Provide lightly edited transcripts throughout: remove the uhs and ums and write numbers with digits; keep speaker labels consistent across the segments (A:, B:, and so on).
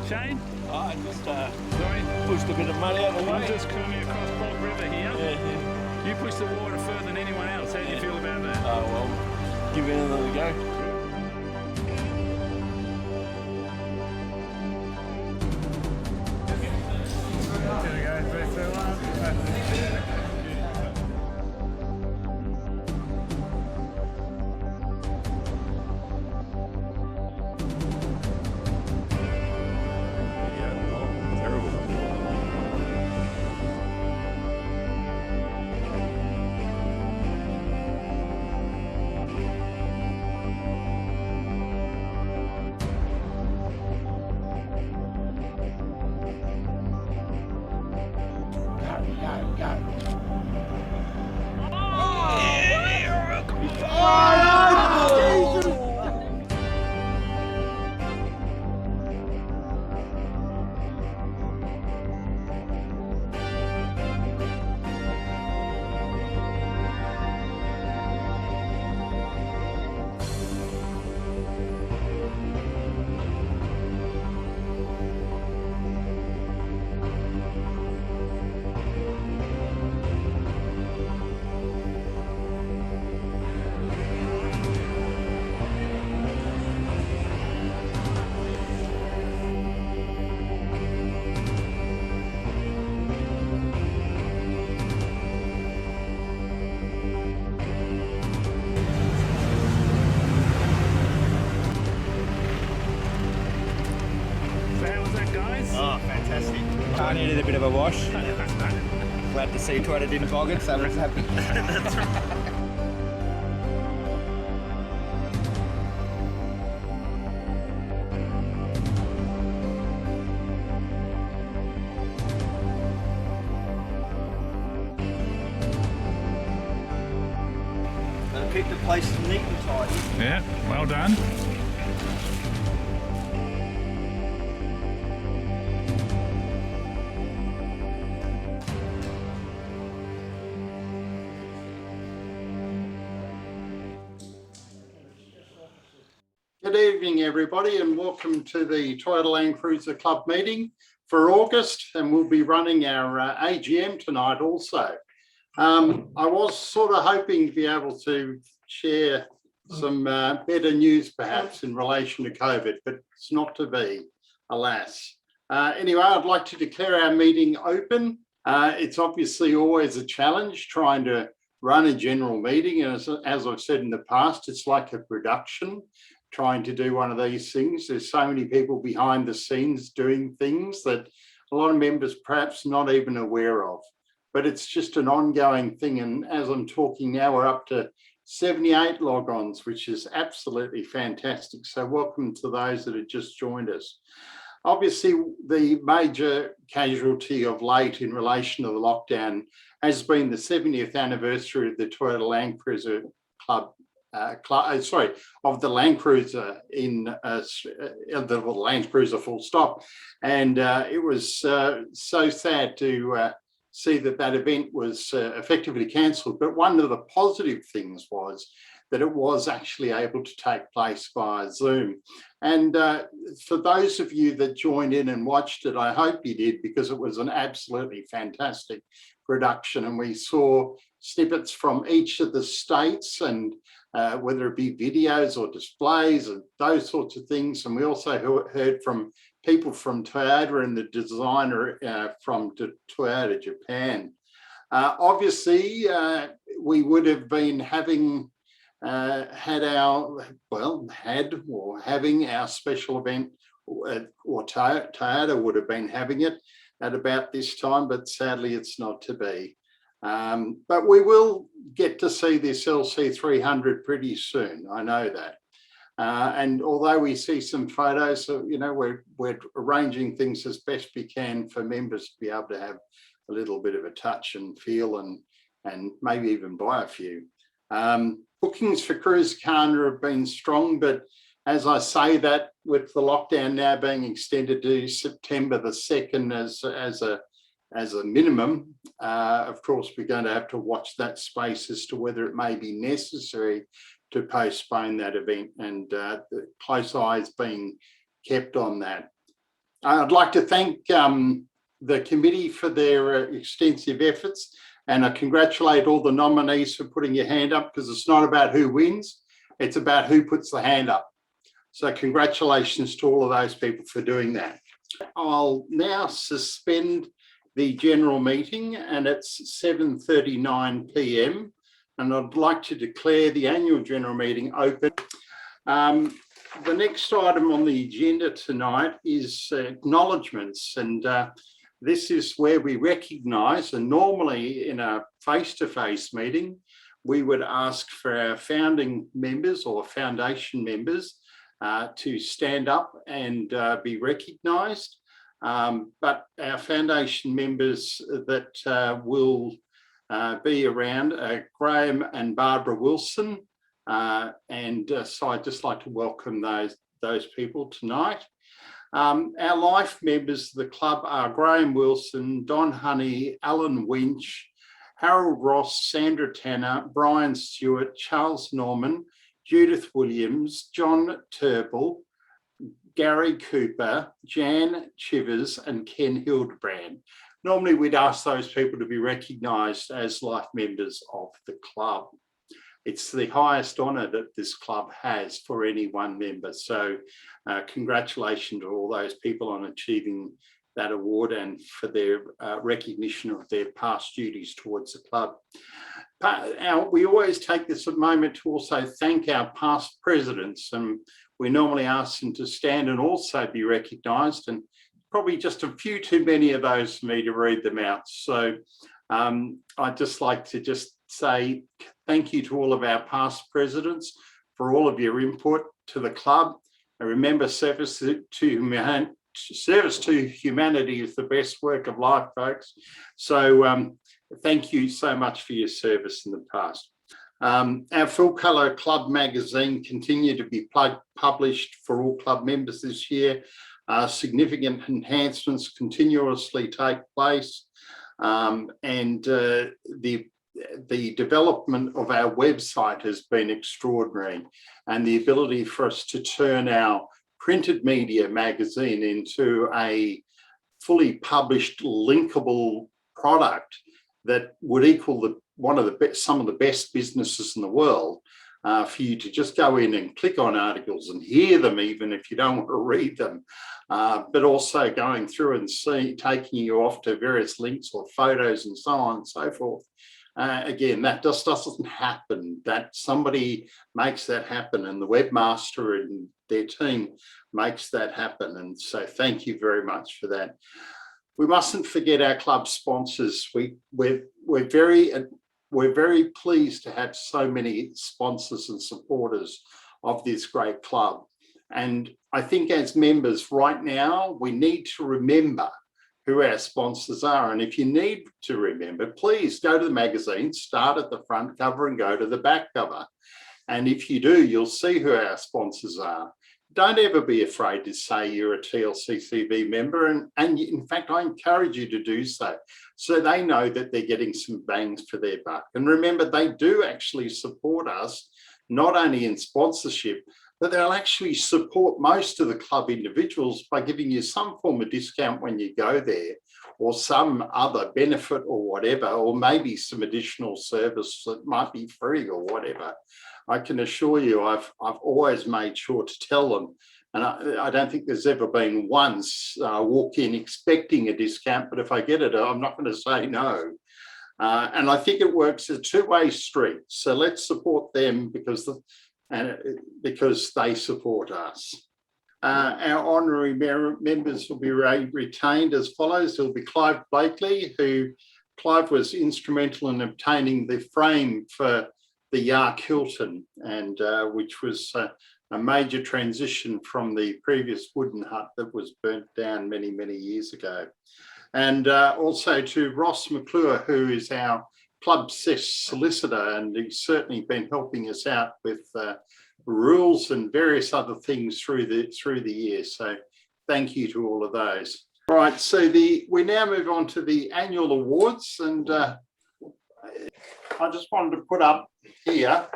A: Shane?
B: I just
A: Sorry?
B: pushed a bit of mud out of the
A: I'm
B: way.
A: just coming across Bog River here.
B: Yeah.
A: You push the water further than anyone else. How do you feel about that?
B: Oh, well, give anything a go.
A: Here we go. 3, 2, 1.
C: Oh, fantastic. I needed a bit of a wash. Glad to see Twitter didn't bog it, so I was happy.
A: That's right.
C: That'll keep the place neat and tidy.
A: Yeah, well done.
D: Good evening, everybody, and welcome to the Toyota Land Cruiser Club meeting for August, and we'll be running our AGM tonight also. I was sort of hoping to be able to share some better news perhaps in relation to COVID, but it's not to be, alas. Anyway, I'd like to declare our meeting open. It's obviously always a challenge trying to run a general meeting, and as I've said in the past, it's like a production. Trying to do one of these things. There's so many people behind the scenes doing things that a lot of members perhaps not even aware of, but it's just an ongoing thing. And as I'm talking now, we're up to 78 logons, which is absolutely fantastic. So welcome to those that have just joined us. Obviously, the major casualty of late in relation to the lockdown has been the 70th anniversary of the Toyota Land Cruiser Club of the Land Cruiser in the Land Cruiser full stop. And it was so sad to see that event was effectively cancelled. But one of the positive things was that it was actually able to take place via Zoom. And for those of you that joined in and watched it, I hope you did, because it was an absolutely fantastic production. And we saw snippets from each of the states, and whether it be videos or displays and those sorts of things. And we also heard from people from Toyota and the designer from Toyota Japan. Obviously, we would have been having having our special event, or Toyota would have been having it at about this time, but sadly it's not to be. But we will get to see this LC300 pretty soon, I know that. And although we see some photos, we're arranging things as best we can for members to be able to have a little bit of a touch and feel, and maybe even buy a few. Bookings for Cruise Canada have been strong, but as I say that, with the lockdown now being extended to September the 2nd as a minimum, of course, we're going to have to watch that space as to whether it may be necessary to postpone that event, and the close eye is being kept on that. I'd like to thank the committee for their extensive efforts, and I congratulate all the nominees for putting your hand up, because it's not about who wins, it's about who puts the hand up. So congratulations to all of those people for doing that. I'll now suspend the general meeting, and it's 7:39 p.m. and I'd like to declare the annual general meeting open. The next item on the agenda tonight is acknowledgements, and this is where we recognise, and normally in a face-to-face meeting, we would ask for our founding members or foundation members to stand up and be recognised. But our foundation members that will be around Graham and Barbara Wilson, so I'd just like to welcome those people tonight. Our life members of the club are Graham Wilson, Don Honey, Alan Winch, Harold Ross, Sandra Tanner, Brian Stewart, Charles Norman, Judith Williams, John Turble, Gary Cooper, Jan Chivers, and Ken Hildebrand. Normally we'd ask those people to be recognised as life members of the club. It's the highest honour that this club has for any one member. So congratulations to all those people on achieving that award and for their recognition of their past duties towards the club. We always take this moment to also thank our past presidents, and we normally ask them to stand and also be recognised, and probably just a few too many of those for me to read them out. So I'd just like to just say thank you to all of our past presidents for all of your input to the club. And remember, service to humanity is the best work of life, folks. So thank you so much for your service in the past. Our full colour club magazine continued to be published for all club members this year. Significant enhancements continuously take place, and the development of our website has been extraordinary, and the ability for us to turn our printed media magazine into a fully published linkable product that would equal some of the best businesses in the world, for you to just go in and click on articles and hear them, even if you don't want to read them, but also going through and taking you off to various links or photos and so on and so forth. Again, that just doesn't happen. That somebody makes that happen, and the webmaster and their team makes that happen. And so thank you very much for that. We mustn't forget our club sponsors. We're very pleased to have so many sponsors and supporters of this great club. And I think as members right now, we need to remember who our sponsors are. And if you need to remember, please go to the magazine, start at the front cover and go to the back cover. And if you do, you'll see who our sponsors are. Don't ever be afraid to say you're a TLCCV member. And in fact, I encourage you to do so they know that they're getting some bangs for their buck. And remember, they do actually support us, not only in sponsorship, but they'll actually support most of the club individuals by giving you some form of discount when you go there, or some other benefit or whatever, or maybe some additional service that might be free or whatever. I can assure you, I've always made sure to tell them, and I don't think there's ever been once walk in expecting a discount, but if I get it, I'm not going to say no. And I think it works as a two-way street. So let's support them because they support us. Our honorary members will be retained as follows. There will be Clive Blakely, Clive was instrumental in obtaining the frame for the Yark Hilton, and which was a major transition from the previous wooden hut that was burnt down many, many years ago. And also to Ross McClure, who is our club solicitor, and he's certainly been helping us out with rules and various other things through the year. So thank you to all of those. All right, so we now move on to the annual awards, and I just wanted to put up here,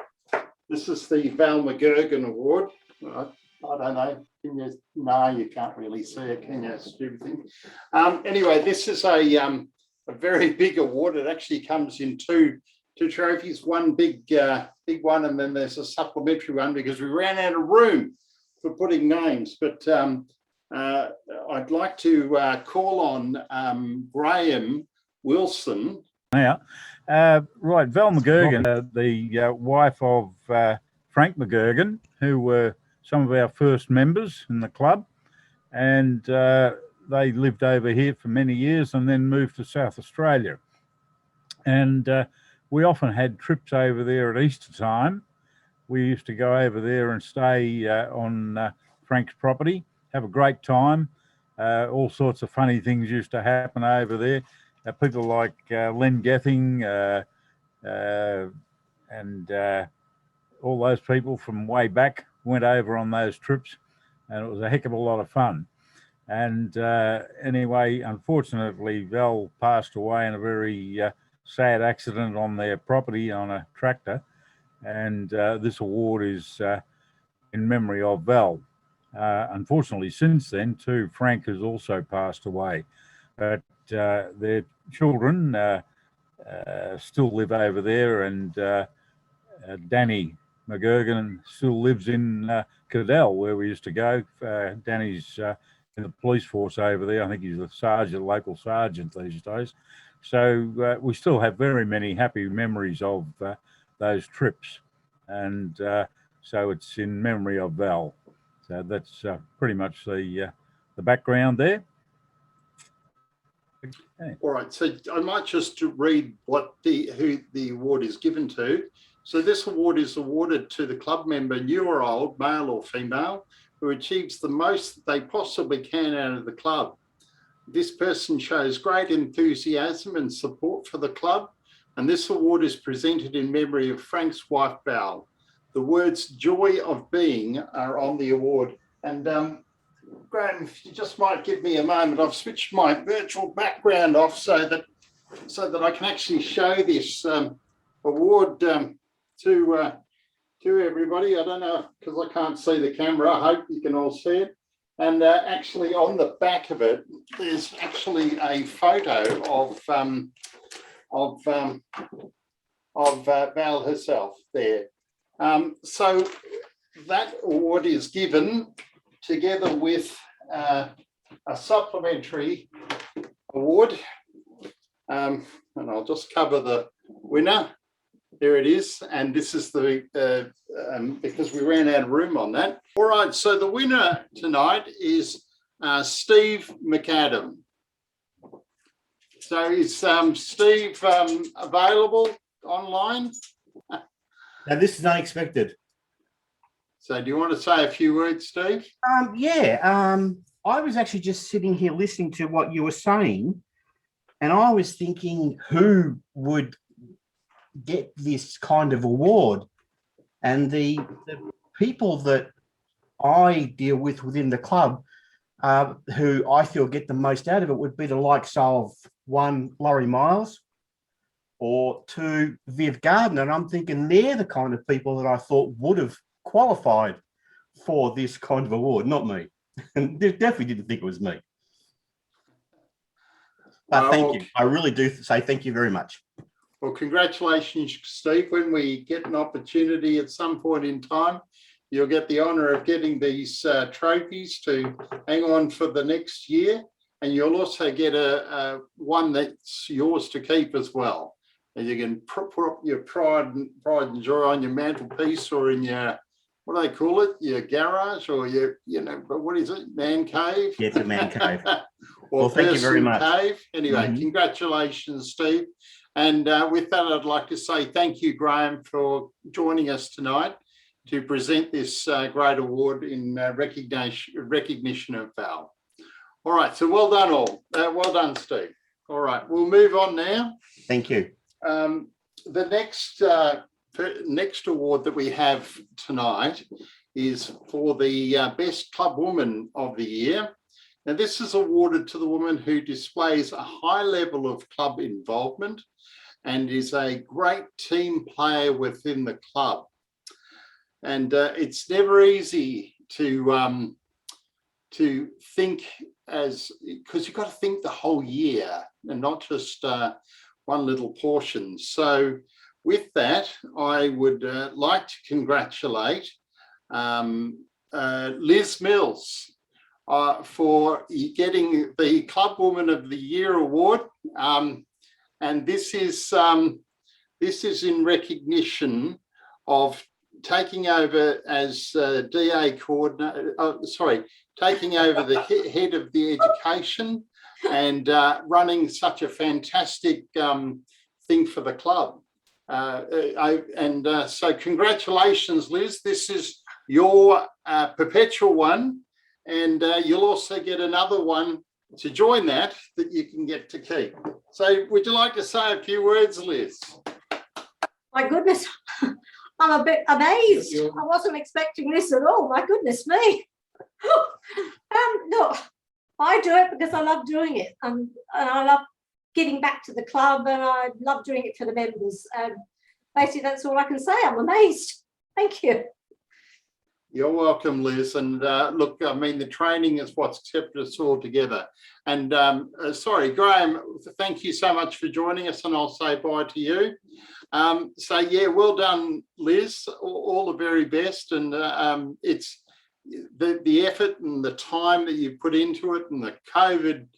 D: this is the Valma Gergen Award. I don't know, can you No, you can't really see it, can you? Stupid thing. Anyway, this is a very big award. It actually comes in two trophies, one big one, and then there's a supplementary one because we ran out of room for putting names. But I'd like to call on Graham Wilson.
A: Now, right, Valma Gergen, the wife of Frank McGurgan, who were some of our first members in the club, and they lived over here for many years and then moved to South Australia. And we often had trips over there at Easter time. We used to go over there and stay on Frank's property, have a great time. All sorts of funny things used to happen over there. People like Len Gething and all those people from way back went over on those trips, and it was a heck of a lot of fun. And anyway, unfortunately, Val passed away in a very sad accident on their property on a tractor, and this award is in memory of Val. Unfortunately, since then, too, Frank has also passed away, but their children still live over there, and Danny McGurgan still lives in Cadell, where we used to go. Danny's in the police force over there. I think he's a sergeant, local sergeant these days. So we still have very many happy memories of those trips, and so it's in memory of Val. So that's pretty much the background there. Okay.
D: All right, so I might just read who the award is given to. So this award is awarded to the club member, new or old, male or female, who achieves the most that they possibly can out of the club. This person shows great enthusiasm and support for the club, and this award is presented in memory of Frank's wife, Val. The words "joy of being" are on the award. And Graham, if you just might give me a moment, I've switched my virtual background off so that I can actually show this award to everybody. I don't know, because I can't see the camera. I hope you can all see it. And actually on the back of it, there's actually a photo of Val herself there. So that award is given together with a supplementary award. And I'll just cover the winner. There it is. And this is the, because we ran out of room on that. All right, so the winner tonight is Steve McAdam. So is Steve available online?
E: Now, this is unexpected.
D: So do you want to say a few words, Steve?
E: I was actually just sitting here listening to what you were saying, and I was thinking who would get this kind of award. And the people that I deal with within the club who I feel get the most out of it would be the likes of one, Laurie Miles, or two, Viv Gardner. And I'm thinking they're the kind of people that I thought would have qualified for this kind of award, not me. And they definitely didn't think it was me. But thank you. I really do say thank you very much.
D: Well, congratulations, Steve. When we get an opportunity at some point in time, you'll get the honour of getting these trophies to hang on for the next year. And you'll also get a one that's yours to keep as well. And you can put up your pride and joy on your mantelpiece or in your, what do they call it? Your garage or your, what is it? Man cave?
E: Yeah, it's a man cave.
D: Well,
E: thank you very much.
D: Cave. Anyway, Congratulations, Steve. And with that, I'd like to say thank you, Graham, for joining us tonight to present this great award in recognition of Val. All right, so well done all. Well done, Steve. All right, we'll move on now.
E: Thank you.
D: The next award that we have tonight is for the Best Club Woman of the Year. Now, this is awarded to the woman who displays a high level of club involvement and is a great team player within the club. And it's never easy to to think because you've got to think the whole year and not just one little portion. So with that, I would like to congratulate Liz Mills for getting the Club Woman of the Year award. And this is in recognition of taking over as DA coordinator, taking over the head of the education and running such a fantastic thing for the club. So congratulations, Liz. This is your perpetual one, and you'll also get another one to join that you can get to keep. So would you like to say a few words, Liz?
F: My goodness, I'm a bit amazed. I wasn't expecting this at all. My goodness me. Look, I do it because I love doing it, and I love giving back to the club, and I love doing it for the members. And basically, that's all I can say. I'm amazed. Thank you.
D: You're welcome, Liz. And look, I mean, the training is what's kept us all together. And sorry, Graham, thank you so much for joining us, and I'll say bye to you. So yeah, well done, Liz. All the very best. And it's the effort and the time that you put into it, and the COVID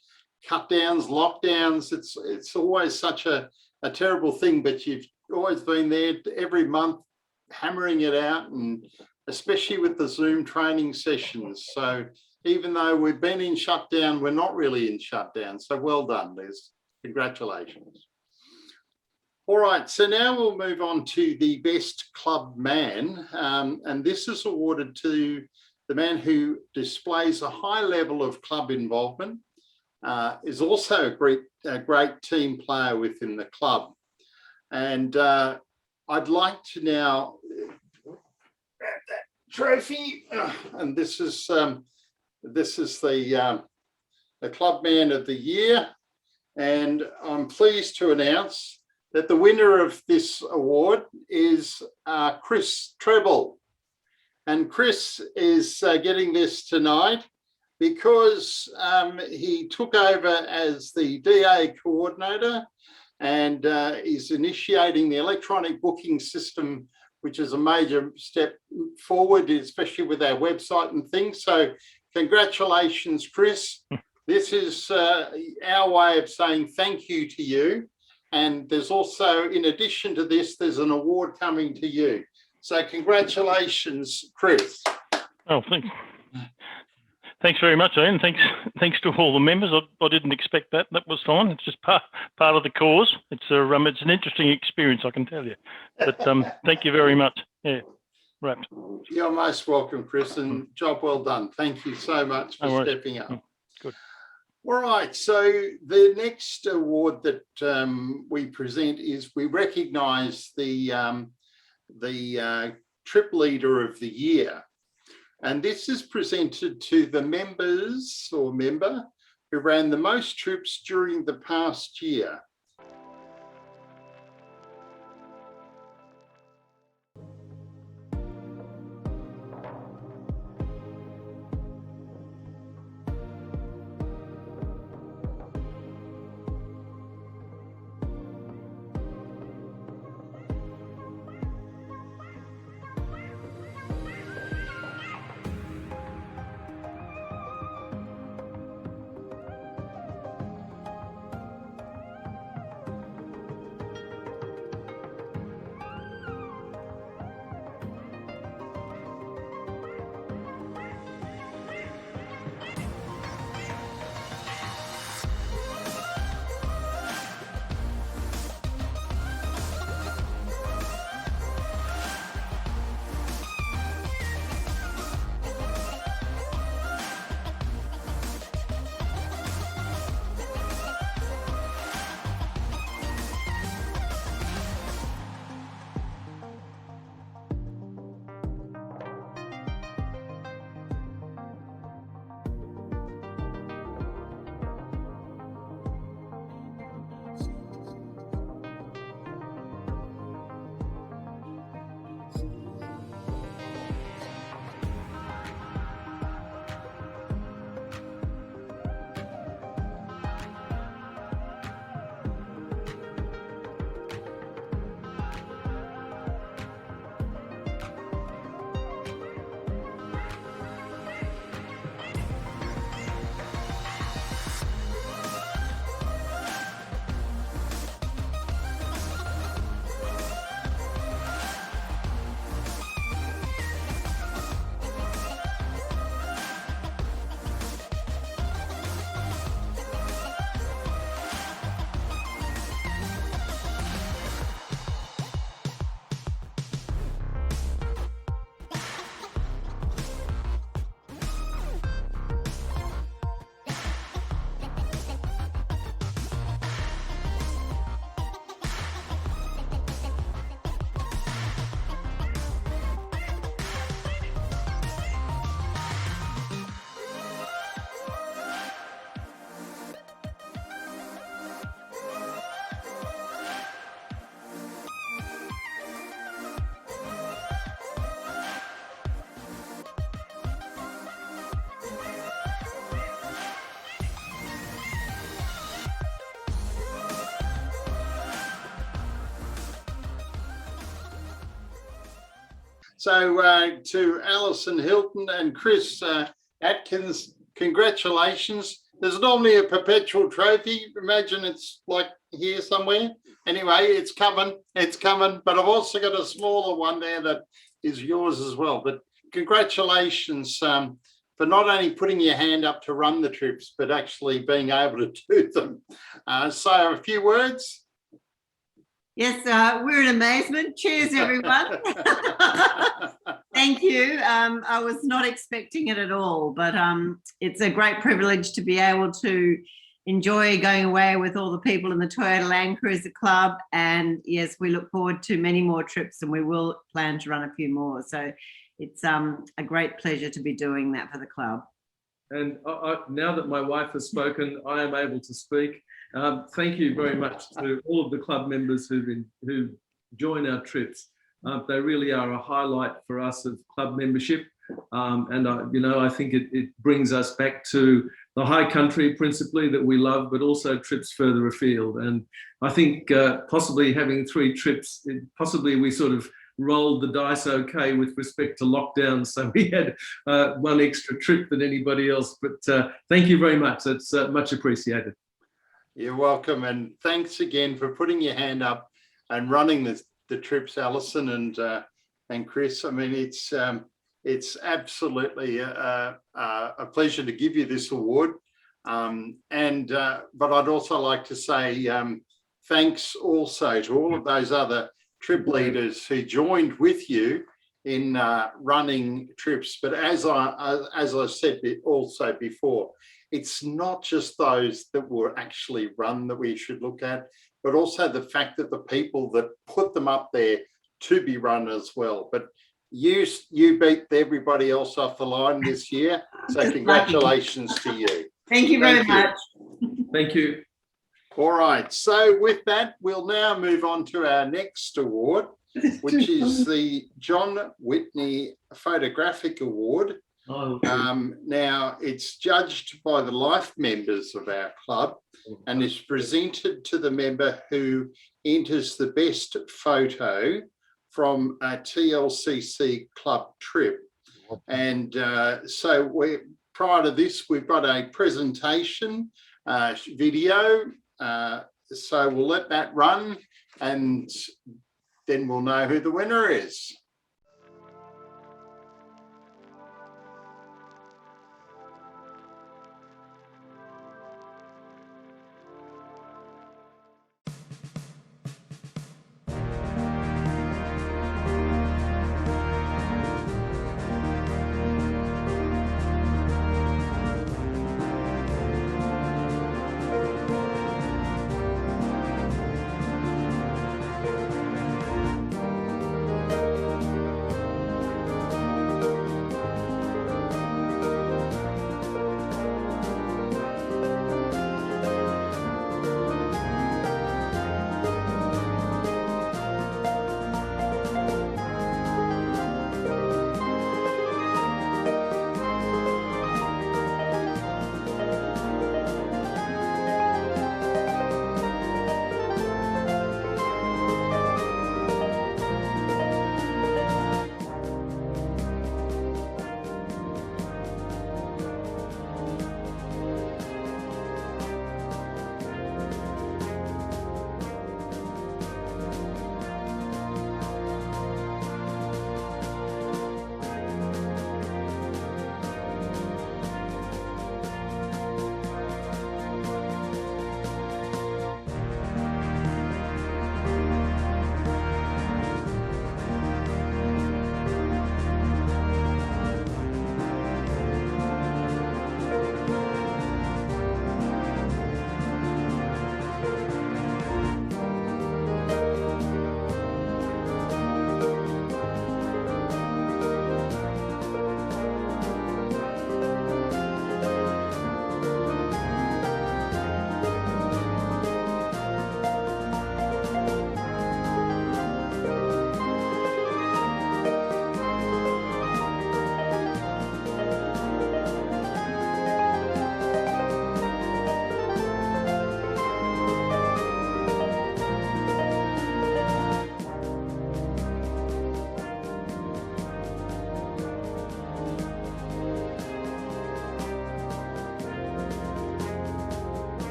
D: cut downs, lockdowns. It's always such a terrible thing, but you've always been there every month, hammering it out, and especially with the Zoom training sessions. So even though we've been in shutdown, we're not really in shutdown. So well done, Liz. Congratulations. All right, so now we'll move on to the best club man. And this is awarded to the man who displays a high level of club involvement, is also a great team player within the club. And I'd like to now grab that trophy, and this is the Club Man of the Year. And I'm pleased to announce that the winner of this award is Chris Treble. And Chris is getting this tonight because he took over as the DA coordinator, and is initiating the electronic booking system, which is a major step forward, especially with our website and things. So congratulations, Chris. This is our way of saying thank you to you. And there's also, in addition to this, there's an award coming to you. So congratulations, Chris.
G: Oh, thanks very much, Ian. Thanks to all the members. I didn't expect that. That was fine. It's just part of the cause. It's an interesting experience, I can tell you. But thank you very much. Yeah, right.
D: You're most welcome, Chris, and job well done. Thank you so much for stepping up.
G: Good.
D: All right, so the next award that we present is we recognise the Trip Leader of the Year. And this is presented to the members or member who ran the most trips during the past year. So to Alison Hilton and Chris Atkins, congratulations. There's normally a perpetual trophy. Imagine it's like here somewhere. Anyway, it's coming, but I've also got a smaller one there that is yours as well. But congratulations for not only putting your hand up to run the trips, but actually being able to do them. So a few words.
H: Yes, we're in amazement. Cheers, everyone. Thank you. I was not expecting it at all, but it's a great privilege to be able to enjoy going away with all the people in the Toyota Land Cruiser Club. And yes, we look forward to many more trips, and we will plan to run a few more. So it's a great pleasure to be doing that for the club.
I: And now that my wife has spoken, I am able to speak. Thank you very much to all of the club members who join our trips. They really are a highlight for us of club membership. And I think it brings us back to the high country principally that we love, but also trips further afield. And I think possibly having 3 trips, possibly we sort of rolled the dice okay with respect to lockdown. So we had one extra trip than anybody else. But thank you very much. It's much appreciated.
D: You're welcome. And thanks again for putting your hand up and running the trips, Alison and Chris. I mean, it's absolutely a pleasure to give you this award. But I'd also like to say thanks also to all of those other trip leaders who joined with you in running trips. But as I said also before, it's not just those that were actually run that we should look at, but also the fact that the people that put them up there to be run as well. But you beat everybody else off the line this year. So congratulations to you.
H: Thank you very much.
I: Thank you.
D: All right. So with that, we'll now move on to our next award, which is the John Whitney Photographic Award. Now, it's judged by the life members of our club and is presented to the member who enters the best photo from a TLCC club trip. And so prior to this, we've got a presentation video. So we'll let that run and then we'll know who the winner is.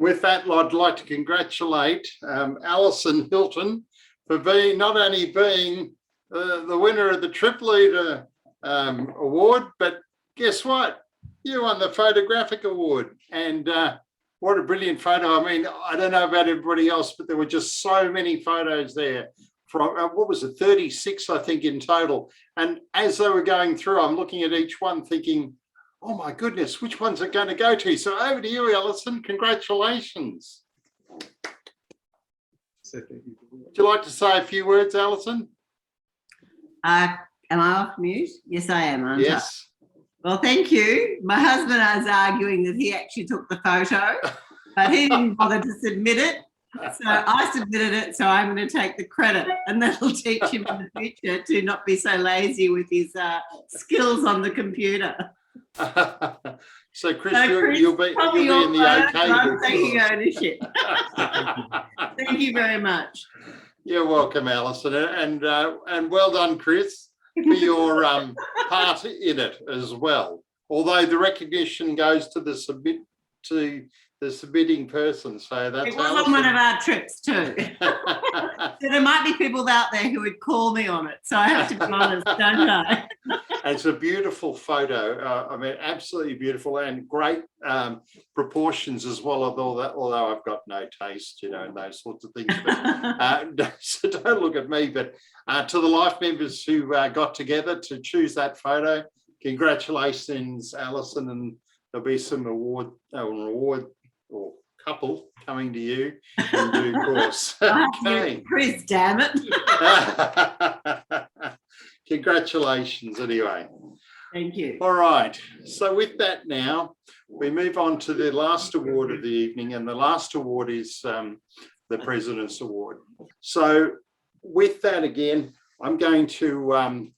D: with that, I'd like to congratulate Alison Hilton for being not only being the winner of the Trip Leader award, but guess what? You won the Photographic award. And what a brilliant photo. I mean, I don't know about everybody else, but there were just so many photos there from, what was it, 36, I think, in total. And as they were going through, I'm looking at each one thinking, oh my goodness, which one's it going to go to? So over to you, Alison. Congratulations. Would you like to say a few words, Alison?
H: Am I off mute? Yes, I am, aren't
D: Yes.
H: I? Well, thank you. My husband is arguing that he actually took the photo, but he didn't bother to submit it. So I submitted it, so I'm going to take the credit, and that'll teach him in the future to not be so lazy with his skills on the computer.
D: So Chris, you'll be in the OK.
H: I'm taking ownership. Thank you very much.
D: You're welcome, Alison, and well done, Chris, for your part in it as well. Although the recognition goes to the submitting person, so that's
H: it was on one of our trips too. So there might be people out there who would call me on it, so I have to be honest, don't I?
D: It's a beautiful photo. I mean, absolutely beautiful and great proportions as well. Although I've got no taste, you know, and those sorts of things. But, so don't look at me. But to the Life members who got together to choose that photo, congratulations, Alison, and there'll be some reward or couple coming to you in due course. Okay.
H: Chris, damn it.
D: Congratulations anyway.
H: Thank you.
D: All right. So with that now, we move on to the last award of the evening, and the last award is the President's Award. So with that again, I'm going to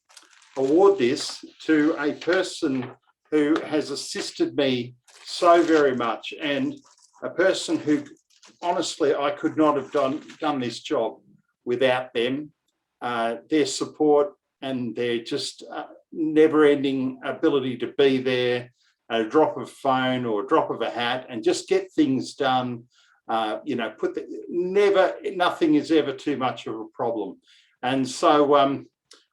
D: award this to a person who has assisted me so very much, and a person who honestly I could not have done this job without them, their support and their just never-ending ability to be there, a drop of phone or a drop of a hat, and just get things done. You know, nothing is ever too much of a problem. And so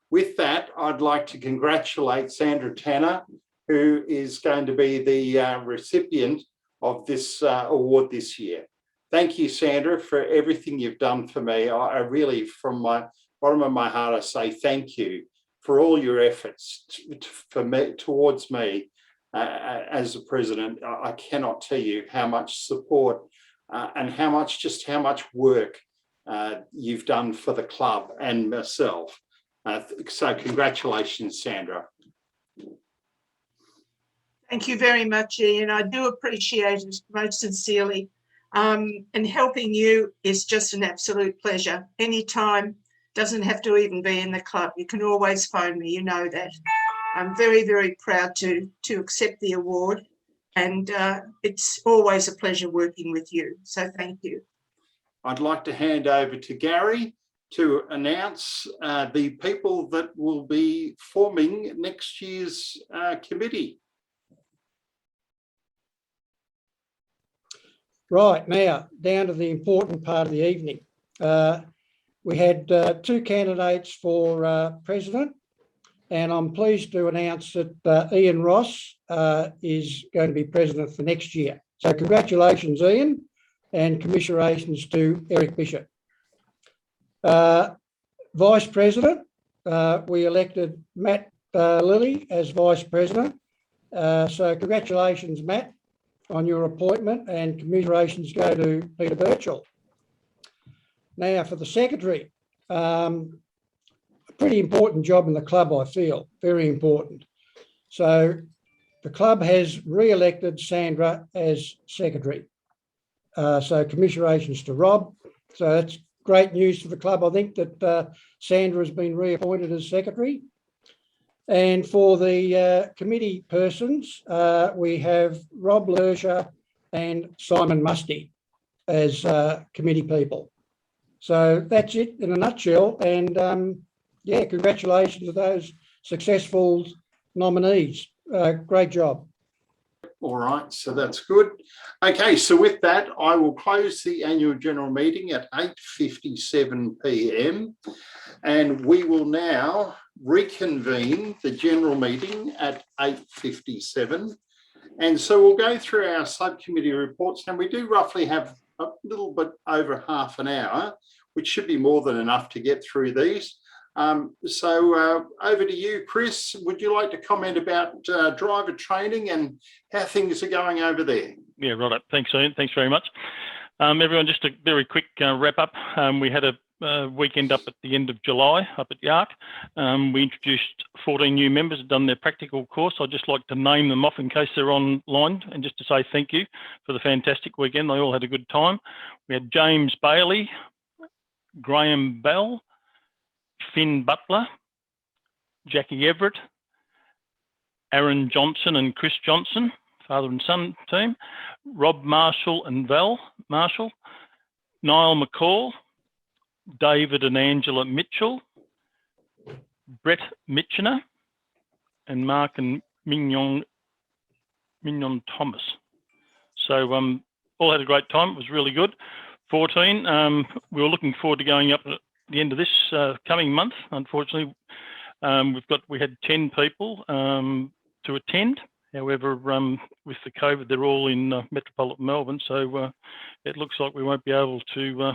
D: with that, I'd like to congratulate Sandra Tanner, who is going to be the recipient of this award this year. Thank you, Sandra, for everything you've done for me. I really, from my bottom of my heart, I say thank you for all your efforts towards me as a president. I cannot tell you how much support and how much work you've done for the club and myself. So congratulations, Sandra.
J: Thank you very much, Ian. I do appreciate it most sincerely. And helping you is just an absolute pleasure. Anytime, doesn't have to even be in the club. You can always phone me, you know that. I'm very, very proud to accept the award, and it's always a pleasure working with you. So thank you.
D: I'd like to hand over to Gary to announce the people that will be forming next year's committee.
K: Right, now down to the important part of the evening. We had two candidates for president, and I'm pleased to announce that Ian Ross is going to be president for next year. So congratulations, Ian, and commiserations to Eric Bishop. Vice president, we elected Matt Lilly as vice president. So congratulations, Matt, on your appointment, and commiserations go to Peter Birchall. Now for the secretary, a pretty important job in the club, I feel, very important. So the club has re-elected Sandra as secretary. So commiserations to Rob. So that's great news for the club. I think that Sandra has been reappointed as secretary. And for the committee persons, we have Rob Lersher and Simon Musty as committee people. So that's it in a nutshell. And yeah, congratulations to those successful nominees. Great job.
D: All right, so that's good. Okay, so with that, I will close the annual general meeting at 8:57 p.m. and we will now reconvene the general meeting at 8:57. And so we'll go through our subcommittee reports. Now we do roughly have a little bit over half an hour, which should be more than enough to get through these. So over to you, Chris. Would you like to comment about driver training and how things are going over there?
G: Yeah, right up. Thanks, Ian. Thanks very much. Everyone, just a very quick wrap up. We had a weekend up at the end of July up at Yark. We introduced 14 new members who've done their practical course. I'd just like to name them off in case they're online and just to say thank you for the fantastic weekend. They all had a good time. We had James Bailey, Graham Bell, Finn Butler, Jackie Everett, Aaron Johnson and Chris Johnson, father and son team, Rob Marshall and Val Marshall, Niall McCall, David and Angela Mitchell, Brett Mitchener, and Mark and Mignon Thomas. So all had a great time. It was really good. 14. We were looking forward to going up at the end of this coming month. Unfortunately, we had 10 people to attend. However, with the COVID, they're all in metropolitan Melbourne, so it looks like we won't be able to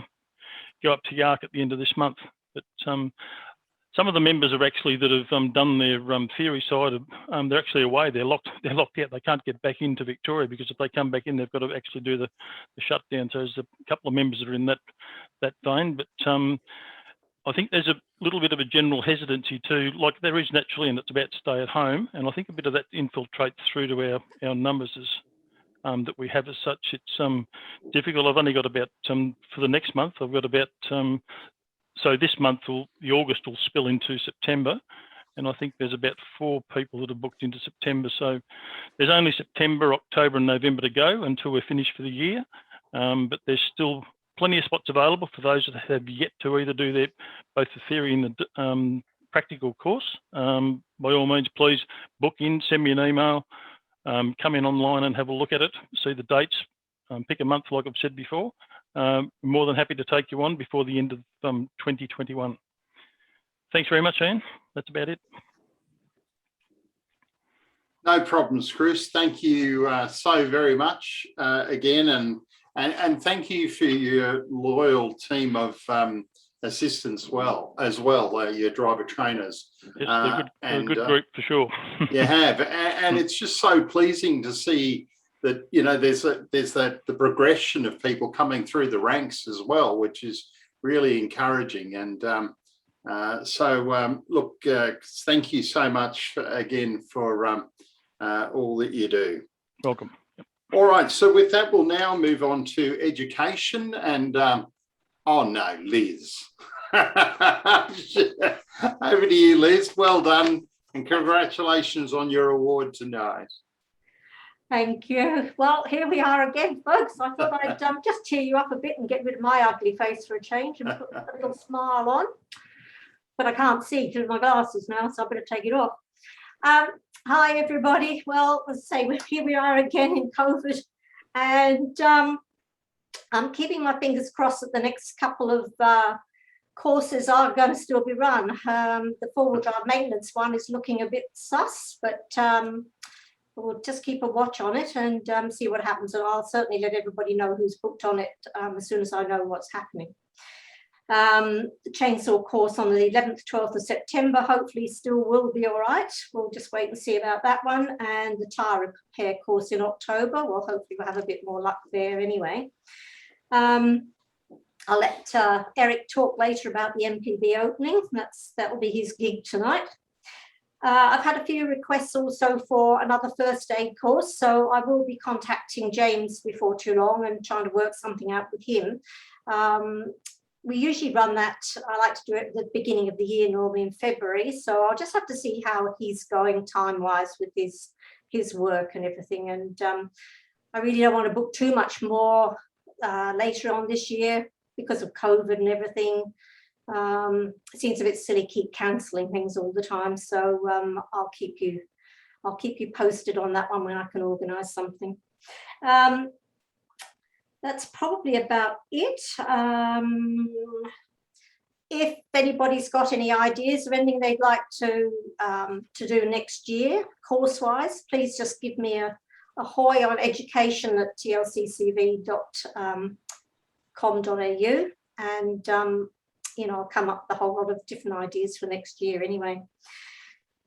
G: go up to Yark at the end of this month. But some of the members are actually that have done their theory side. They're actually away. They're locked out. They can't get back into Victoria because if they come back in, they've got to actually do the shutdown. So there's a couple of members that are in that vein. But I think there's a little bit of a general hesitancy too, like there is naturally, and it's about to stay at home. And I think a bit of that infiltrates through to our numbers that we have as such. It's difficult. I've only got about, for the next month, I've got about, so this month, the August will spill into September. And I think there's about 4 people that are booked into September. So there's only September, October and November to go until we're finished for the year. But there's still plenty of spots available for those that have yet to either do both the theory and the practical course. By all means, please book in, send me an email, come in online and have a look at it, see the dates, pick a month like I've said before. More than happy to take you on before the end of 2021. Thanks very much, Ian. That's about it.
D: No problems, Chris. Thank you so very much again, and thank you for your loyal team of assistants as well, your driver trainers.
G: It's a good group for sure.
D: You have, and it's just so pleasing to see that, you know, there's the progression of people coming through the ranks as well, which is really encouraging. And look, thank you so much again for all that you do.
G: Welcome.
D: All right, so with that, we'll now move on to education and, oh no, Liz. Over to you, Liz. Well done and congratulations on your award tonight.
F: Thank you. Well, here we are again, folks. I thought I'd just cheer you up a bit and get rid of my ugly face for a change and put a little smile on. But I can't see through my glasses now, so I better take it off. Hi, everybody. Well, let's say here we are again in COVID, and I'm keeping my fingers crossed that the next couple of courses are going to still be run. The forward drive maintenance one is looking a bit sus, but we'll just keep a watch on it and see what happens. And I'll certainly let everybody know who's booked on it as soon as I know what's happening. The chainsaw course on the 11th, 12th of September hopefully still will be all right. We'll just wait and see about that one. And the tyre repair course in October, well, hopefully we'll have a bit more luck there anyway. I'll let Eric talk later about the MPB opening. That will be his gig tonight. I've had a few requests also for another first aid course, so I will be contacting James before too long and trying to work something out with him. We usually run that, I like to do it at the beginning of the year, normally in February, so I'll just have to see how he's going time-wise with his work and everything. And I really don't want to book too much more later on this year because of COVID and everything. It seems a bit silly keep cancelling things all the time, so I'll keep you I'll keep you posted on that one when I can organise something. That's probably about it. If anybody's got any ideas of anything they'd like to do next year, course-wise, please just give me a hoy on education@tlccv.com.au, and you know, I'll come up with a whole lot of different ideas for next year anyway.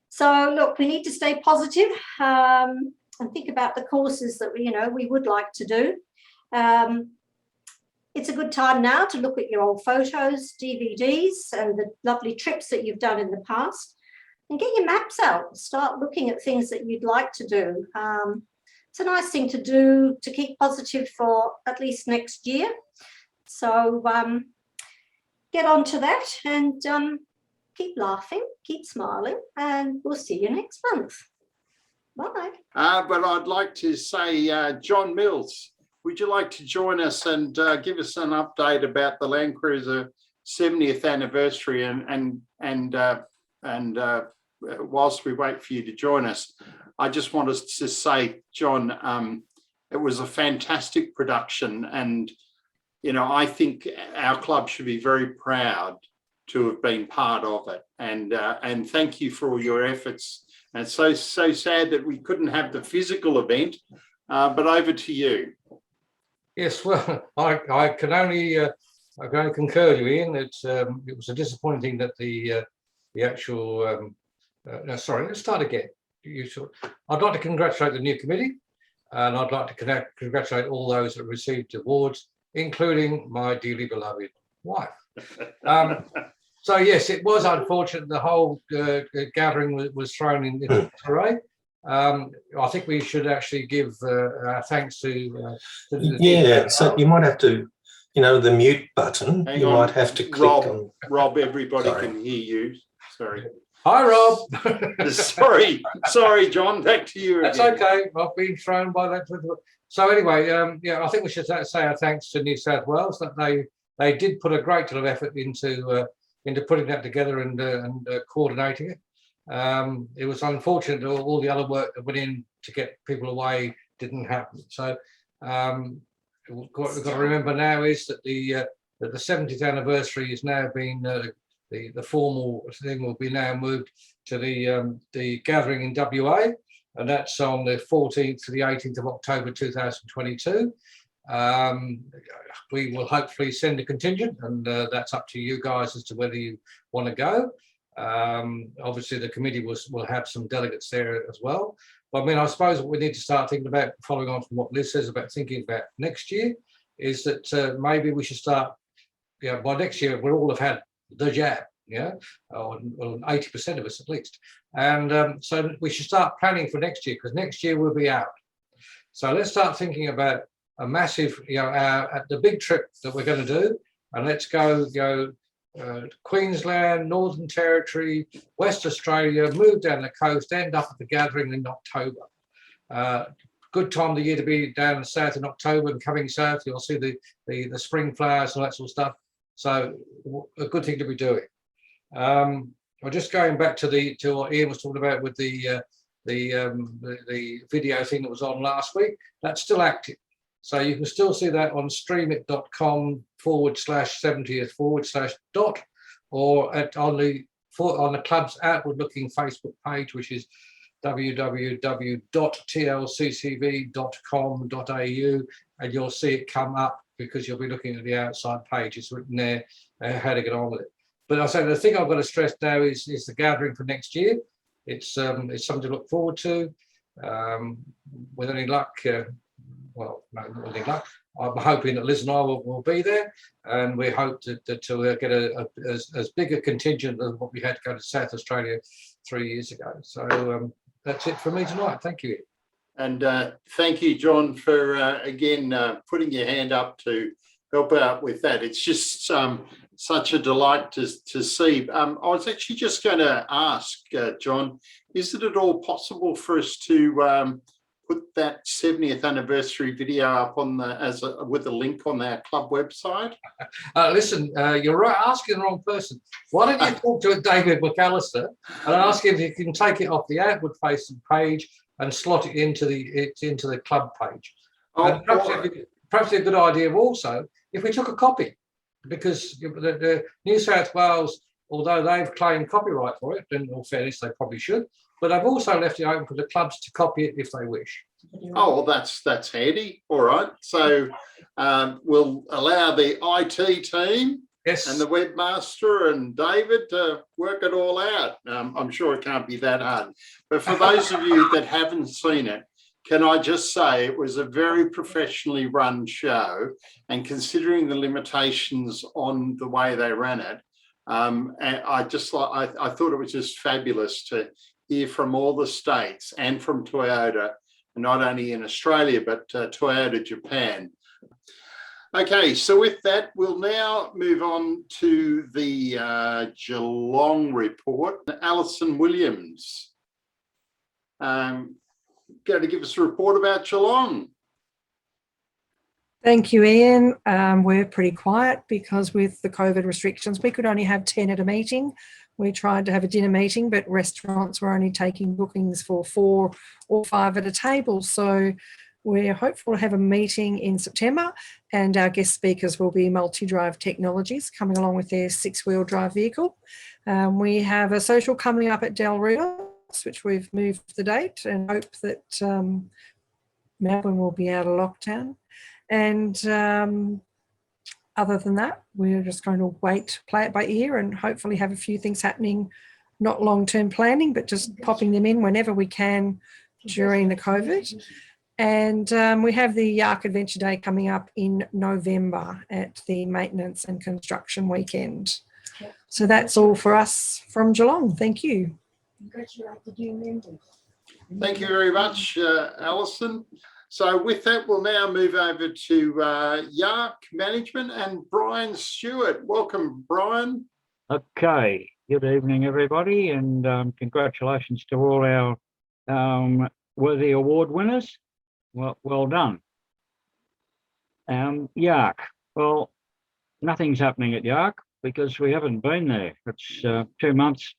F: So look, we need to stay positive and think about the courses that we would like to do. It's a good time now to look at your old photos, DVDs, and the lovely trips that you've done in the past, and get your maps out. Start looking at things that you'd like to do. It's a nice thing to do to keep positive for at least next year. So get on to that and keep laughing, keep smiling, and we'll see you next month. Bye.
D: But I'd like to say, John Mills, would you like to join us and give us an update about the Land Cruiser 70th anniversary? And whilst we wait for you to join us, I just want us to say, John, it was a fantastic production, and I think our club should be very proud to have been part of it. And thank you for all your efforts. And it's so sad that we couldn't have the physical event, but over to you.
L: Yes, well, I can only concur with you, Ian. It was a disappointing that the actual. No, sorry, let's start again. I'd like to congratulate the new committee, and I'd like to congratulate all those that received awards, including my dearly beloved wife. So yes, it was unfortunate the whole gathering was thrown in disarray. I think we should actually give our thanks to
M: yeah, so you might have to, the mute button,
D: Hang
M: you
D: on,
M: might have to click on.
D: Rob, everybody
M: Sorry.
D: can hear you. Sorry.
L: Hi, Rob.
D: sorry, John, back to you
L: That's
D: again.
L: okay. I've been thrown by that. So anyway, yeah, I think we should say our thanks to New South Wales that they did put a great deal of effort into putting that together and coordinating it. It was unfortunate that all the other work that went in to get people away didn't happen. So what we've got to remember now is that the 70th anniversary is now being the formal thing will be now moved to the gathering in WA, and that's on the 14th to the 18th of October 2022. We will hopefully send a contingent, and that's up to you guys as to whether you want to go. Obviously, the committee will have some delegates there as well. But I mean, I suppose what we need to start thinking about, following on from what Liz says about thinking about next year, is that maybe we should start, by next year, we'll all have had the jab, or 80% of us at least. And so we should start planning for next year, because next year we'll be out. So let's start thinking about a massive, the big trip that we're going to do, and let's go, Queensland, Northern Territory, West Australia, move down the coast, end up at the gathering in October. Good time of the year to be down south in October, and coming south, you'll see the spring flowers and that sort of stuff. So a good thing to be doing. I'm just going back to what Ian was talking about with the video thing that was on last week. That's still active. So you can still see that on streamit.com/70th/dot, or on the club's outward-looking Facebook page, which is www.tlccv.com.au, and you'll see it come up because you'll be looking at the outside page. It's written there how to get on with it. But I say the thing I've got to stress now is the gathering for next year. It's something to look forward to. With any luck. Well, no, not really luck. I'm hoping that Liz and I will be there, and we hope to get as big a contingent as what we had to go to South Australia 3 years ago. So that's it for me tonight. Thank you.
D: And thank you, John, for again putting your hand up to help out with that. It's just such a delight to see. I was actually just going to ask, John, is it at all possible for us to put that 70th anniversary video up on the with a link on our club website?
L: Listen, you're right, asking the wrong person. Why don't you talk to David McAllister and ask him if he can take it off the outward facing page and slot it into the club page. And perhaps a good idea also if we took a copy, because the New South Wales, although they've claimed copyright for it, in all fairness, they probably should, but they've also left it open for the clubs to copy it if they wish.
D: Oh, well, that's handy. All right. So we'll allow the IT team and the webmaster and David to work it all out. I'm sure it can't be that hard. But for those of you that haven't seen it, can I just say it was a very professionally run show, and considering the limitations on the way they ran it, and I thought it was just fabulous to hear from all the states and from Toyota, not only in Australia, but Toyota Japan. Okay, so with that, we'll now move on to the Geelong report. Alison Williams, going to give us a report about Geelong.
N: Thank you, Ian. We're pretty quiet because with the COVID restrictions, we could only have 10 at a meeting. We tried to have a dinner meeting, but restaurants were only taking bookings for 4 or 5 at a table. So we're hopeful to have a meeting in September, and our guest speakers will be Multi-Drive Technologies coming along with their 6-wheel drive vehicle. We have a social coming up at Del Rio, which we've moved the date, and hope that Melbourne will be out of lockdown. And other than that, we're just going to wait, play it by ear, and hopefully have a few things happening, not long-term planning, but just popping them in whenever we can during the COVID. And we have the Yark Adventure Day coming up in November at the Maintenance and Construction Weekend. So that's all for us from Geelong. Thank you.
D: Thank you very much, Alison. So with that, we'll now move over to Yark Management and Brian Stewart. Welcome, Brian.
O: Okay, good evening, everybody, and congratulations to all our worthy award winners. Well done. Yark, well, nothing's happening at Yark because we haven't been there. It's 2 months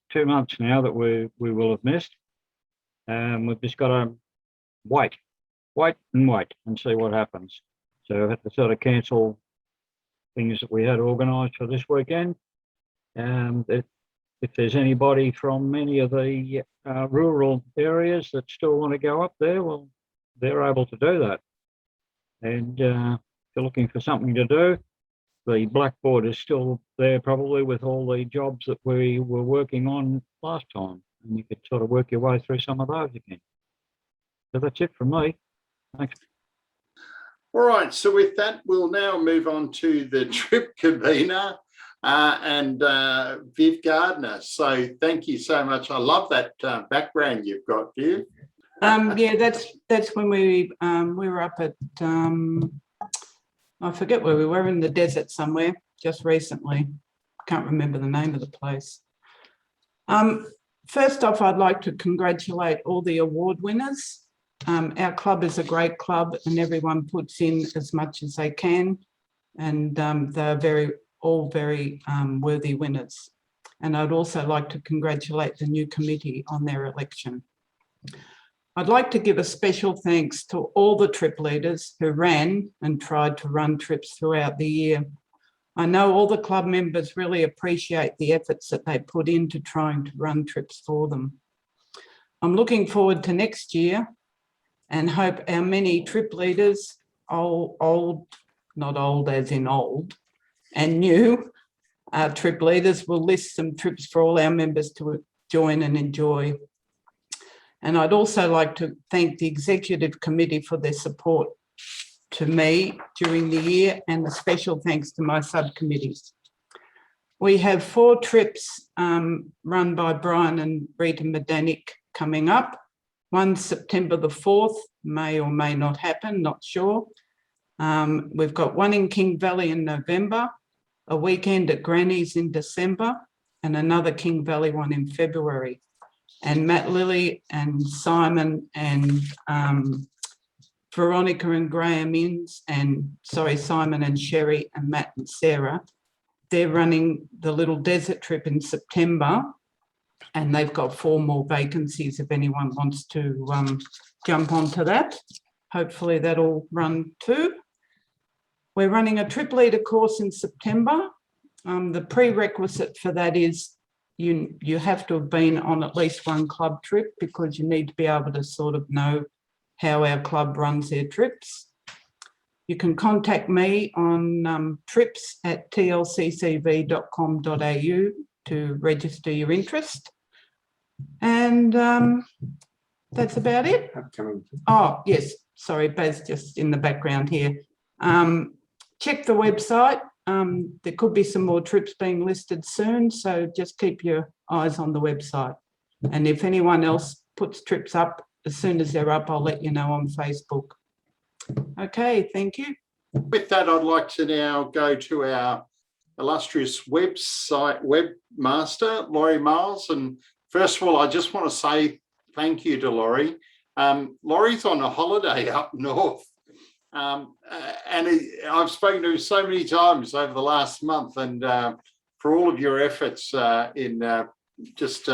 O: now that we will have missed. We've just got to wait and see what happens. So I had to sort of cancel things that we had organised for this weekend. If there's anybody from any of the rural areas that still want to go up there, well, they're able to do that. And if you're looking for something to do, the blackboard is still there probably with all the jobs that we were working on last time, and you could sort of work your way through some of those again. So that's it from me. Thanks.
D: All right, so with that, we'll now move on to the trip convener and Viv Gardner. So thank you so much. I love that background you've got, Viv.
P: Yeah, that's when we were up at I forget where we were, in the desert somewhere just recently. Can't remember the name of the place. First off, I'd like to congratulate all the award winners. Our club is a great club and everyone puts in as much as they can, and they're all very worthy winners. And I'd also like to congratulate the new committee on their election. I'd like to give a special thanks to all the trip leaders who ran and tried to run trips throughout the year. I know all the club members really appreciate the efforts that they put into trying to run trips for them. I'm looking forward to next year and hope our many trip leaders, old, not old as in old, and new trip leaders will list some trips for all our members to join and enjoy. And I'd also like to thank the Executive Committee for their support to me during the year, and a special thanks to my subcommittees. We have 4 trips run by Brian and Rita Medanik coming up. One's September the 4th, may or may not happen, not sure. We've got one in King Valley in November, a weekend at Granny's in December, and another King Valley one in February. And Matt Lilly and Simon and Veronica and Graham Inns, and sorry, Simon and Sherry and Matt and Sarah. They're running the little desert trip in September, and they've got 4 more vacancies if anyone wants to jump onto that. Hopefully that'll run too. We're running a trip leader course in September. The prerequisite for that is you have to have been on at least 1 club trip, because you need to be able to sort of know how our club runs their trips. You can contact me on trips@tlccv.com.au to register your interest. And that's about it. Oh, yes. Sorry, Baz just in the background here. Check the website. There could be some more trips being listed soon, so just keep your eyes on the website. And if anyone else puts trips up, as soon as they're up, I'll let you know on Facebook. Okay, thank you.
D: With that, I'd like to now go to our illustrious webmaster, Laurie Miles. And first of all, I just want to say thank you to Laurie. Laurie's on a holiday up north. And I've spoken to him so many times over the last month, and for all of your efforts in just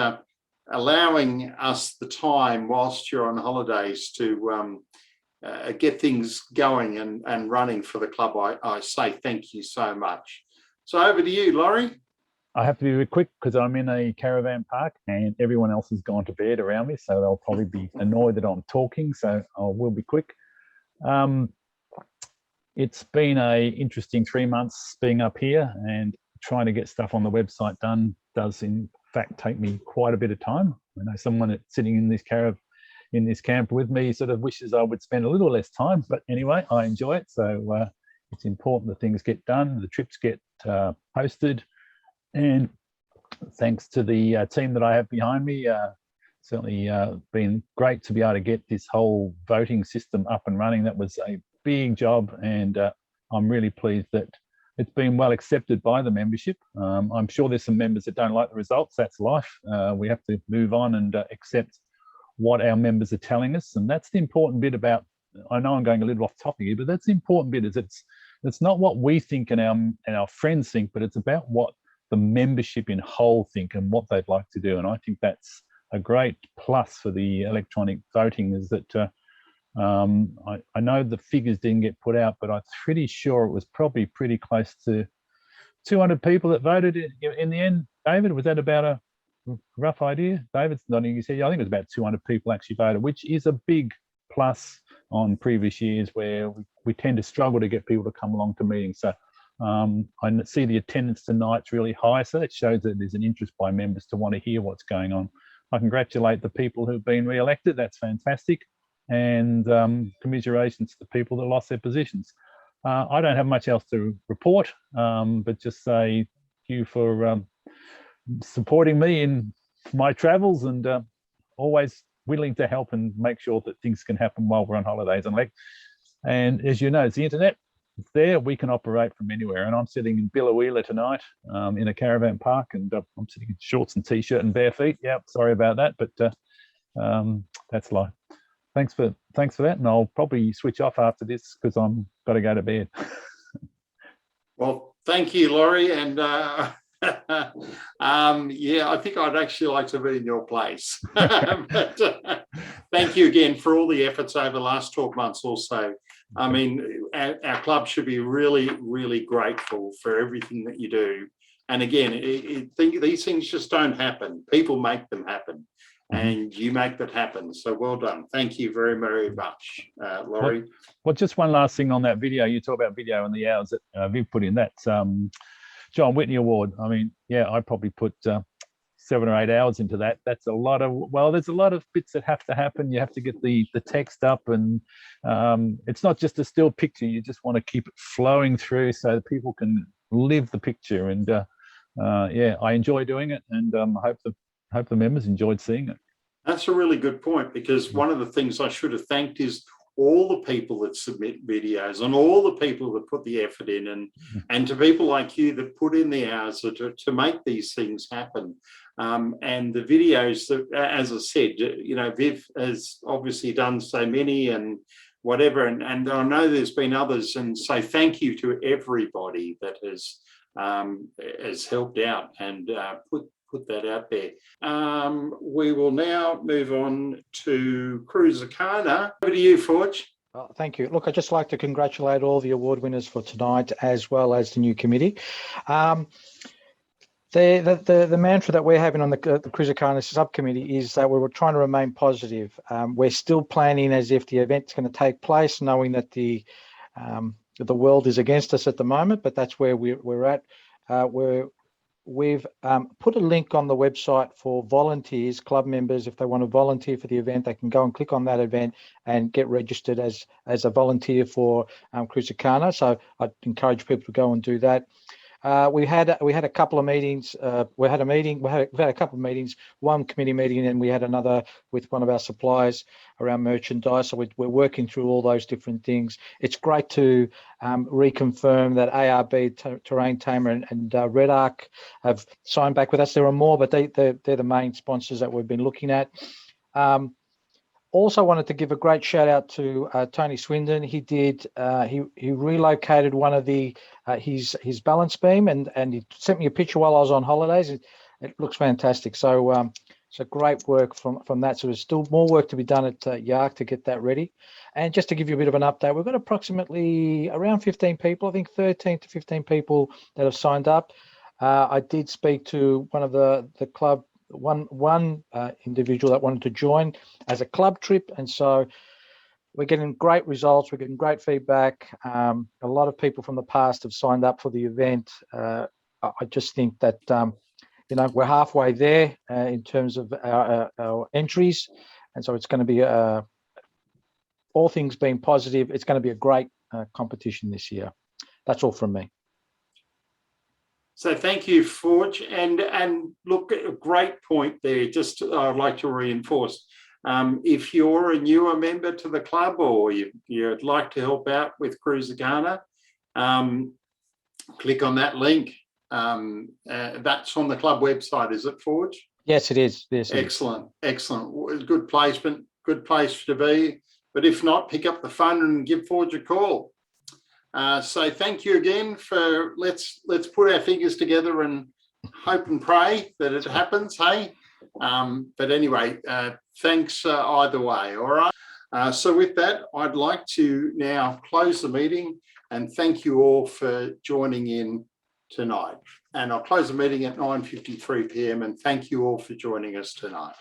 D: allowing us the time whilst you're on holidays to get things going and running for the club, I say thank you so much. So over to you, Laurie.
Q: I have to be very quick because I'm in a caravan park and everyone else has gone to bed around me, so they'll probably be annoyed that I'm talking, so I will be quick. It's been an interesting 3 months being up here, and trying to get stuff on the website done does in fact take me quite a bit of time. I know someone that's sitting in this camp with me sort of wishes I would spend a little less time, but anyway, I enjoy it. So it's important that things get done, the trips get posted, and thanks to the team that I have behind me, certainly been great to be able to get this whole voting system up and running. That was a big job, and I'm really pleased that it's been well accepted by the membership. I'm sure there's some members that don't like the results. That's life. We have to move on and accept what our members are telling us, and that's the important bit about. I know I'm going a little off topic here, but that's the important bit. Is it's not what we think and our friends think, but it's about what the membership in whole think and what they'd like to do. And I think that's a great plus for the electronic voting, is that I know the figures didn't get put out, but I'm pretty sure it was probably pretty close to 200 people that voted in the end. David, was that about a rough idea? David's nodding. You said, yeah, I think it was about 200 people actually voted, which is a big plus on previous years where we tend to struggle to get people to come along to meetings. So I see the attendance tonight's really high, so that shows that there's an interest by members to want to hear what's going on. I congratulate the people who've been re-elected. That's fantastic. And commiserations to the people that lost their positions. I don't have much else to report, but just say thank you for supporting me in my travels, and always willing to help and make sure that things can happen while we're on holidays. And as you know, it's the internet. It's there. We can operate from anywhere. And I'm sitting in Billawheeler tonight in a caravan park, and I'm sitting in shorts and t-shirt and bare feet. Yeah, sorry about that, but that's life. Thanks for that, and I'll probably switch off after this because I'm got to go to bed.
D: Well, thank you, Laurie, and yeah, I think I'd actually like to be in your place. But thank you again for all the efforts over the last 12 months also. I mean, our club should be really, really grateful for everything that you do. And again, these things just don't happen. People make them happen. And you make that happen. So well done. Thank you very, very much, Laurie.
Q: Well, just one last thing on that video. You talk about video and the hours that Viv put in. That's John Whitney Award. I mean, yeah, I probably put 7 or 8 hours into that. That's a lot of, well, there's a lot of bits that have to happen. You have to get the text up, and it's not just a still picture. You just want to keep it flowing through so that people can live the picture. And yeah, I enjoy doing it, and I hope the members enjoyed seeing it.
D: That's a really good point, because one of the things I should have thanked is all the people that submit videos and all the people that put the effort in, and to people like you that put in the hours to make these things happen. And the videos that, as I said, you know, Viv has obviously done so many, and whatever. And I know there's been others, and so thank you to everybody that has helped out and put that out there. We will now move on to Cruisacana. Over to you, Forge.
R: Thank you. Look, I'd just like to congratulate all the award winners for tonight, as well as the new committee. The mantra that we're having on the Cruisacana subcommittee is that we're trying to remain positive. We're still planning as if the event's going to take place, knowing that the world is against us at the moment, but that's where we're at. We've put a link on the website for volunteers, club members. If they want to volunteer for the event, they can go and click on that event and get registered as a volunteer for Cruisacana. So I'd encourage people to go and do that. We had a couple of meetings. We've had a couple of meetings, one committee meeting, and we had another with one of our suppliers around merchandise. So we're working through all those different things. It's great to reconfirm that ARB, Terrain Tamer, and Red Arc have signed back with us. There are more, but they're the main sponsors that we've been looking at. Also wanted to give a great shout out to Tony Swindon. He relocated one of his balance beam and he sent me a picture while I was on holidays. It looks fantastic. So great work from that. So there's still more work to be done at Yark to get that ready. And just to give you a bit of an update, we've got approximately around 15 people, I think 13 to 15 people that have signed up. I did speak to one of the club, one individual that wanted to join as a club trip, and so we're getting great results. We're getting great feedback. A lot of people from the past have signed up for the event. I just think that we're halfway there in terms of our entries, and so it's going to be all things being positive. It's going to be a great competition this year. That's all from me.
D: So thank you, Forge. And look, a great point there. Just I'd like to reinforce, if you're a newer member to the club or you'd like to help out with Cruisacana, click on that link. That's on the club website, is it, Forge?
R: Yes, it is. Yes,
D: excellent, excellent. Good placement, good place to be. But if not, pick up the phone and give Forge a call. So thank you again for let's put our fingers together and hope and pray that it happens, hey? But anyway, thanks either way, all right? So with that, I'd like to now close the meeting and thank you all for joining in tonight. And I'll close the meeting at 9:53 p.m. and thank you all for joining us tonight.